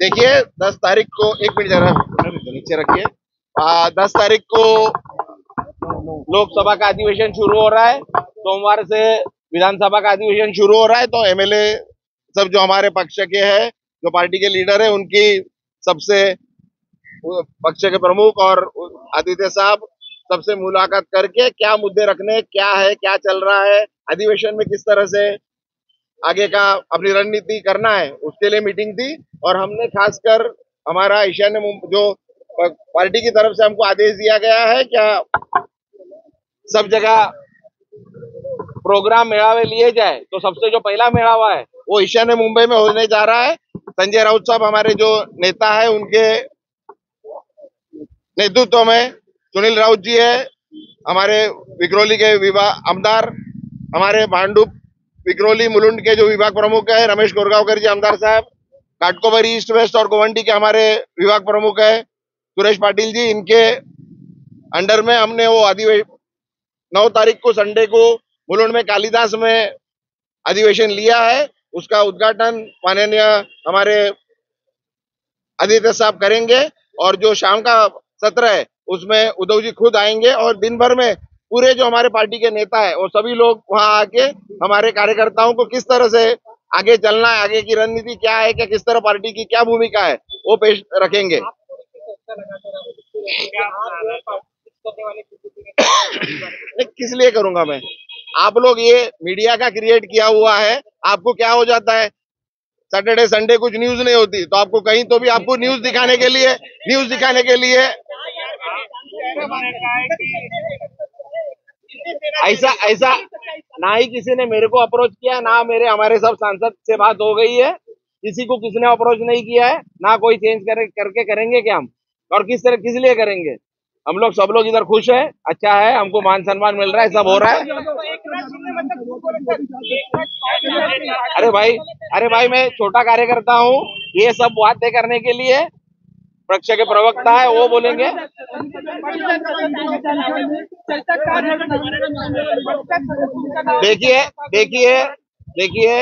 देखिए 10 तारीख को, एक मिनट जरा नीचे रखिए। 10 तारीख को लोकसभा का अधिवेशन शुरू हो रहा है। सोमवार से विधानसभा का अधिवेशन शुरू हो रहा है। तो एमएलए सब जो हमारे पक्ष के हैं, जो पार्टी के लीडर है, उनकी सबसे पक्ष के प्रमुख और आदित्य साहब सबसे मुलाकात करके क्या मुद्दे रखने, क्या है, क्या चल रहा है, अधिवेशन में किस तरह से आगे का अपनी रणनीति करना है, उसके लिए मीटिंग थी। और हमने खासकर हमारा ईशान्य जो पार्टी की तरफ से हमको आदेश दिया गया है, क्या सब जगह प्रोग्राम मेळावे लिए जाए, तो सबसे जो पहला मेळावा है वो ईशान्य मुंबई में होने जा रहा है। संजय राउत साहब हमारे जो नेता है, उनके नेतृत्व में सुनील राउत जी है, हमारे विक्रोली के विभाग आमदार, हमारे भांडुप विक्रोली मुलुंड के जो विभाग प्रमुख है रमेश कोरगावकर जी आमदार साहब, घाटकोपर ईस्ट वेस्ट और गोवंडी के हमारे विभाग प्रमुख है सुरेश पाटिल जी, इनके अंडर में हमने वो 9 तारीख को संडे को मुलुंड में कालिदास में अधिवेशन लिया है। उसका उद्घाटन माननीय हमारे आदित्य साहब करेंगे और जो शाम का सत्र है उसमें उद्धव जी खुद आएंगे और दिन भर में पूरे जो हमारे पार्टी के नेता है वो सभी लोग वहां आके हमारे कार्यकर्ताओं को किस तरह से आगे चलना है, आगे की रणनीति क्या है, क्या किस तरह पार्टी की क्या भूमिका है, वो पेश रखेंगे। किस लिए करूंगा मैं? आप लोग ये मीडिया का क्रिएट किया हुआ है, आपको क्या हो जाता है, सैटरडे संडे कुछ न्यूज नहीं होती तो आपको कहीं तो भी आपको न्यूज दिखाने के लिए ऐसा ना ही किसी ने मेरे को अप्रोच किया, ना मेरे हमारे सब सांसद से बात हो गई है, किसी को किसी ने अप्रोच नहीं किया है, ना कोई चेंज करके करेंगे क्या हम, और किस लिए करेंगे। हम लोग सब लोग इधर खुश है, अच्छा है, हमको मान सम्मान मिल रहा है, सब हो रहा है। अरे भाई मैं छोटा कार्यकर्ता हूँ, ये सब बातें करने के लिए पक्ष के प्रवक्ता है वो बोलेंगे। देखिए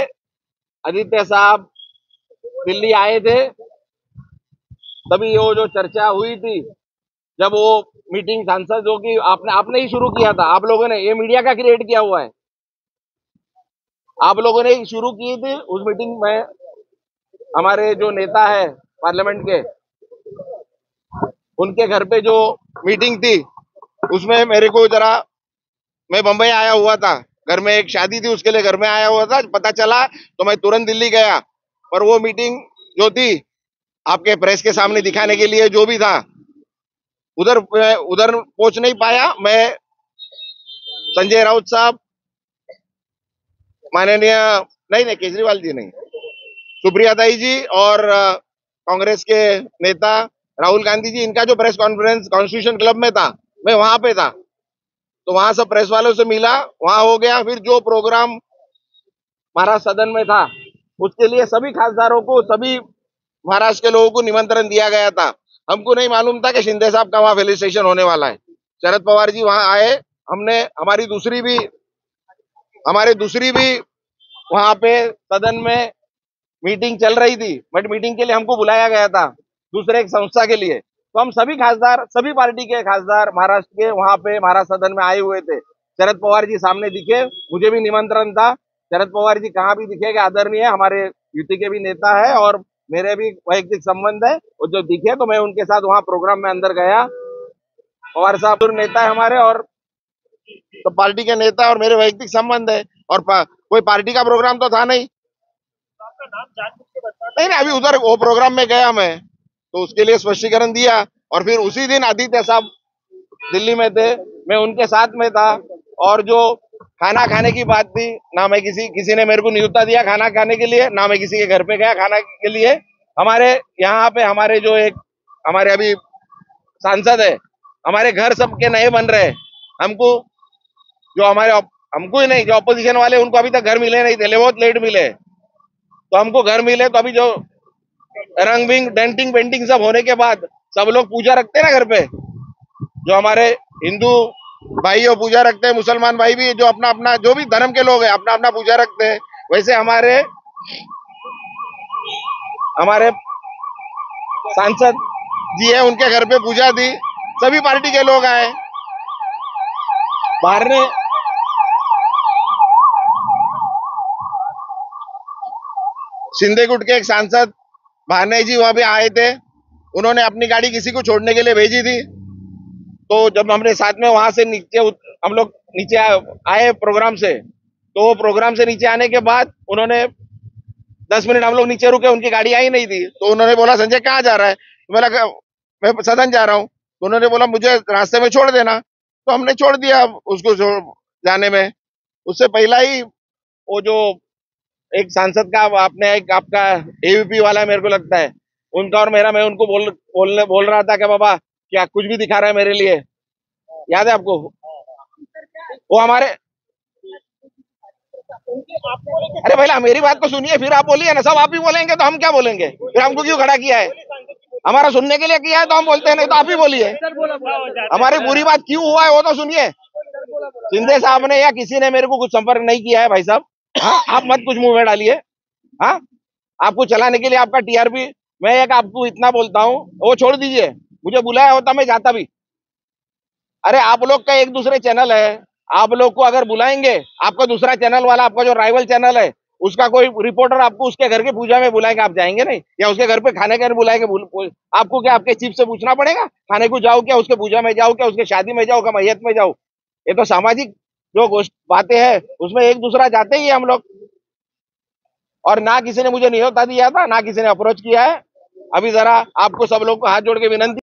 आदित्य साहब दिल्ली आए थे, तभी वो जो चर्चा हुई थी, जब वो मीटिंग सांसद जो कि आपने ही शुरू किया था, आप लोगों ने, ये मीडिया का क्रिएट किया हुआ है, आप लोगों ने शुरू की थी। उस मीटिंग में हमारे जो नेता है पार्लियामेंट के, उनके घर पे जो मीटिंग थी उसमें मेरे को जरा, मैं बंबई आया हुआ था, घर में एक शादी थी, उसके लिए घर में आया हुआ था, पता चला तो मैं तुरंत दिल्ली गया। पर वो मीटिंग जो थी आपके प्रेस के सामने दिखाने के लिए जो भी था, उधर पहुंच नहीं पाया। मैं संजय राउत साहब, माननीय नहीं केजरीवाल जी नहीं, सुप्रिया दाई जी और कांग्रेस के नेता राहुल गांधी जी, इनका जो प्रेस कॉन्फ्रेंस कॉन्स्टिट्यूशन क्लब में था, मैं वहां पे था, तो वहां सब प्रेस वालों से मिला, वहां हो गया। फिर जो प्रोग्राम महाराष्ट्र सदन में था उसके लिए सभी खासदारों को, सभी महाराष्ट्र के लोगों को निमंत्रण दिया गया था। हमको नहीं मालूम था कि शिंदे साहब का वहां फेलिसिटेशन होने वाला है। शरद पवार जी वहां आए, हमने हमारी दूसरी भी वहां पे सदन में मीटिंग चल रही थी, बट मीटिंग के लिए हमको बुलाया गया था दूसरे एक संस्था के लिए। तो हम सभी खासदार, सभी पार्टी के खासदार महाराष्ट्र के वहां पे महाराष्ट्र सदन में आए हुए थे। शरद पवार जी सामने दिखे, मुझे भी निमंत्रण था। शरद पवार जी कहाँ भी दिखेगा, आदरणीय हमारे यूपी के भी नेता है और मेरे भी वैयक्तिक संबंध है, और जो दिखे तो मैं उनके साथ वहां प्रोग्राम में अंदर गया। पवार साहब नेता है हमारे, और तो पार्टी के नेता और मेरे वैयक्तिक संबंध है, और कोई पार्टी का प्रोग्राम तो था नहीं। नहीं, अभी उधर वो प्रोग्राम में गया मैं, तो उसके लिए स्पष्टीकरण दिया। और फिर उसी दिन आदित्य साहब दिल्ली में थे, मैं उनके साथ में था। और जो खाना खाने की बात थी, ना मैं किसी ने मेरे को न्योता दिया खाना खाने के लिए, ना मैं किसी के घर पे गया खाना के लिए। हमारे यहाँ पे हमारे जो एक हमारे अभी सांसद है, हमारे घर सबके नए बन रहे, हमको ही नहीं, जो अपोजिशन वाले उनको अभी तक घर मिले नहीं थे, बहुत लेट मिले, तो हमको घर मिले। तो अभी जो रंग बिंग डेंटिंग पेंटिंग सब होने के बाद सब लोग पूजा रखते हैं ना घर पे, जो हमारे हिंदू भाई वो पूजा रखते हैं, मुसलमान भाई भी जो अपना अपना जो भी धर्म के लोग हैं अपना अपना पूजा रखते हैं। वैसे हमारे सांसद जी है, उनके घर पे पूजा थी, सभी पार्टी के लोग आए। बाहर ने शिंदे गुट के एक सांसद भाने जी वहां पे आए थे, उन्होंने अपनी गाड़ी किसी को छोड़ने के लिए भेजी थी। तो जब हमने साथ में वहां से हम लोग नीचे आए प्रोग्राम से, तो प्रोग्राम से नीचे आने के बाद उन्होंने 10 मिनट हम लोग नीचे रुके, उनकी गाड़ी आई नहीं थी। तो उन्होंने बोला संजय कहाँ जा रहा है, तो मैं सदन जा रहा हूँ। तो उन्होंने बोला मुझे रास्ते में छोड़ देना, तो हमने छोड़ दिया उसको जाने में। उससे पहला ही वो जो एक सांसद का आपने एक आपका एबीपी वाला है, मेरे को लगता है उनका और मेरा, मैं उनको बोल रहा था कि बाबा क्या कुछ भी दिखा रहा है मेरे लिए, याद है आपको? वो हमारे, अरे पहले मेरी बात तो सुनिए फिर आप बोलिए ना। सब आप ही बोलेंगे तो हम क्या बोलेंगे? फिर हमको क्यों खड़ा किया है? हमारा सुनने के लिए किया है तो हम बोलते हैं, नहीं तो आप ही बोलिए। हमारी बुरी बात क्यों हुआ है वो तो सुनिए। शिंदे साहब ने या किसी ने मेरे को कुछ संपर्क नहीं किया है भाई साहब। हाँ, आप मत कुछ मुंह में डालिए। हाँ, आपको चलाने के लिए आपका टीआरपी, मैं एक आपको इतना बोलता हूँ, वो छोड़ दीजिए, मुझे बुलाया होता मैं जाता भी। अरे आप लोग का एक दूसरे चैनल है, आप लोग को अगर बुलाएंगे, आपका दूसरा चैनल वाला, आपका जो राइवल चैनल है, उसका कोई रिपोर्टर आपको उसके घर के पूजा में बुलाएंगे, आप जाएंगे नहीं? या उसके घर पे खाने के बुलाएंगे, आपको क्या आपके चीफ से पूछना पड़ेगा खाने को जाओ क्या, उसके पूजा में जाओ क्या, उसके शादी में जाओ क्या, मैयत में जाओ? ये तो सामाजिक जो बातें हैं उसमें एक दूसरा जाते ही हम लोग। और ना किसी ने मुझे न्योता दिया था, ना किसी ने अप्रोच किया है। अभी जरा आपको सब लोग को हाथ जोड़ के विनंती